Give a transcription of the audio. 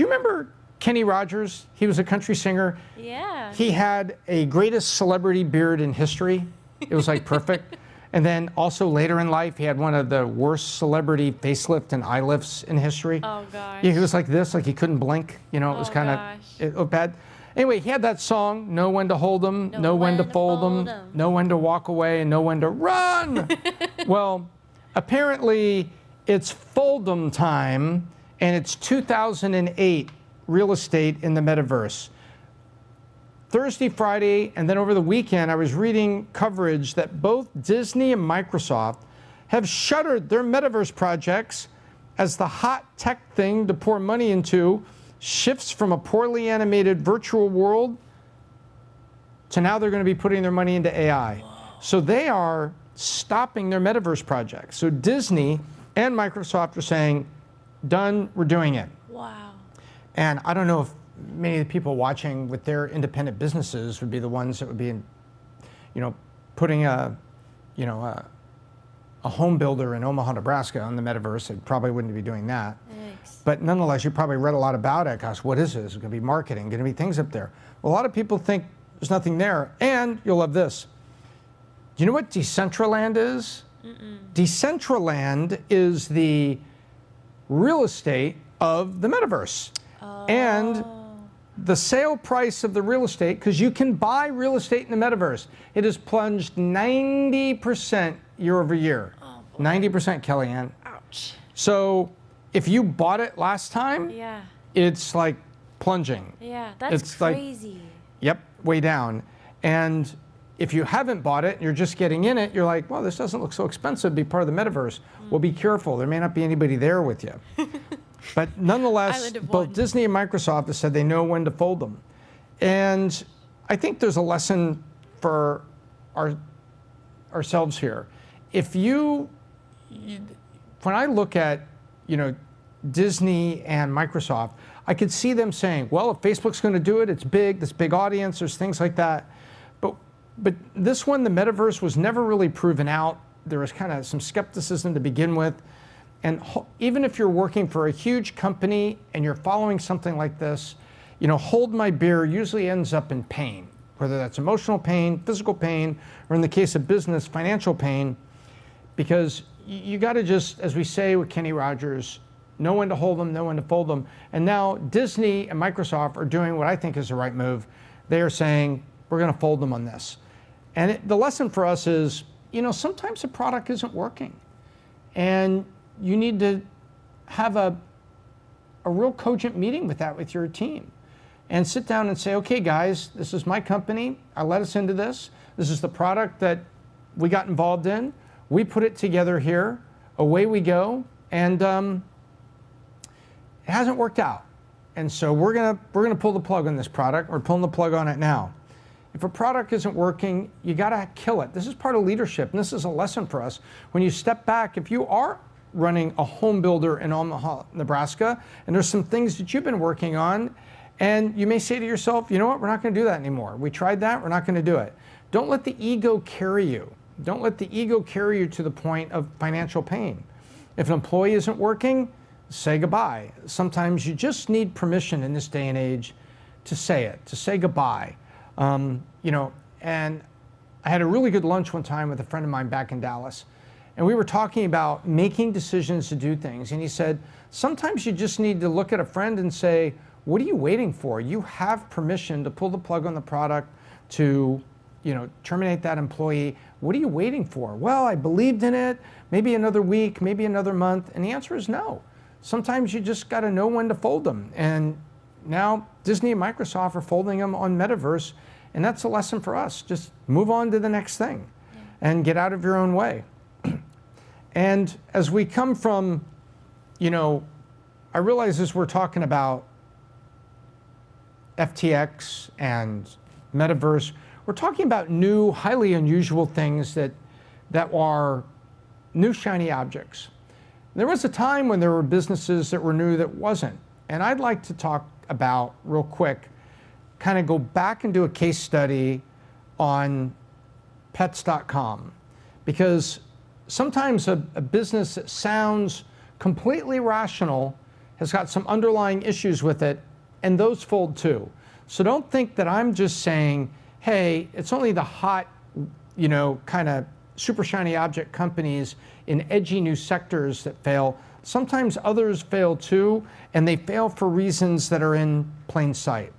Do you remember Kenny Rogers? He was a country singer. Yeah. He had a greatest celebrity beard in history. It was like perfect. And then also later in life, he had one of the worst celebrity facelift and eye lifts in history. Oh, gosh. Yeah, he was like this, like he couldn't blink. You know, it was kind of bad. Anyway, he had that song, Know When to Hold 'Em, Know When to Fold 'Em, Know When to Walk Away, and Know When to Run. Well, apparently it's fold 'em time, and it's 2008 real estate in the metaverse. Thursday, Friday, and then over the weekend, I was reading coverage that both Disney and Microsoft have shuttered their metaverse projects as the hot tech thing to pour money into shifts from a poorly animated virtual world to now they're going to be putting their money into AI. So they are stopping their metaverse projects. So Disney and Microsoft are saying, done, we're doing it. Wow. And I don't know if many of the people watching with their independent businesses would be the ones that would be, putting a home builder in Omaha, Nebraska on the metaverse. They probably wouldn't be doing that. Thanks. But nonetheless, you probably read a lot about it. Gosh, what is this? It's going to be marketing, going to be things up there. Well, a lot of people think there's nothing there. And you'll love this. Do you know what Decentraland is? Decentraland is the real estate of the metaverse. And the sale price of the real estate, because you can buy real estate in the metaverse, it has plunged 90% year over year. 90%, Kellyanne. Ouch. So if you bought it last time, Yeah. it's like plunging. Yeah, that's It's like- crazy. Yep, way down. And if you haven't bought it and you're just getting in it, you're like, well, this doesn't look so expensive to be part of the metaverse. Well, be careful. There may not be anybody there with you. But nonetheless, Island of both one. Disney and Microsoft have said they know when to fold them. And I think there's a lesson for ourselves here. If when I look at, Disney and Microsoft, I could see them saying, well, if Facebook's going to do it, it's big, this big audience, there's things like that. But this one, the metaverse, was never really proven out. There was kind of some skepticism to begin with. And even if you're working for a huge company and you're following something like this, hold my beer usually ends up in pain, whether that's emotional pain, physical pain, or in the case of business, financial pain, because you got to just, as we say with Kenny Rogers, know when to hold them, know when to fold them. And now Disney and Microsoft are doing what I think is the right move. They are saying, we're going to fold them on this. And the lesson for us is, sometimes the product isn't working. And you need to have a real cogent meeting with your team and sit down and say, okay, guys, this is my company. I let us into this. This is the product that we got involved in. We put it together here. Away we go. And it hasn't worked out. And so we're gonna pull the plug on this product. We're pulling the plug on it now. If a product isn't working, you gotta kill it. This is part of leadership, and this is a lesson for us. When you step back, if you are running a home builder in Omaha, Nebraska, and there's some things that you've been working on, and you may say to yourself, you know what, we're not gonna do that anymore. We tried that, we're not gonna do it. Don't let the ego carry you. Don't let the ego carry you to the point of financial pain. If an employee isn't working, say goodbye. Sometimes you just need permission in this day and age to say it, to say goodbye. And I had a really good lunch one time with a friend of mine back in Dallas, and we were talking about making decisions to do things. And he said, sometimes you just need to look at a friend and say, what are you waiting for? You have permission to pull the plug on the product, to terminate that employee. What are you waiting for? Well, I believed in it, maybe another week, maybe another month. And the answer is no. Sometimes you just got to know when to fold them. And now Disney and Microsoft are folding them on Metaverse. And that's a lesson for us. Just move on to the next thing and get out of your own way. And as we come from, I realize as we're talking about FTX and Metaverse, we're talking about new, highly unusual things that are new shiny objects. There was a time when there were businesses that were new that wasn't. And I'd like to talk about, real quick, kind of go back and do a case study on pets.com. Because sometimes a business that sounds completely rational has got some underlying issues with it, and those fold too. So don't think that I'm just saying, hey, it's only the hot, kind of super shiny object companies in edgy new sectors that fail. Sometimes others fail too, and they fail for reasons that are in plain sight.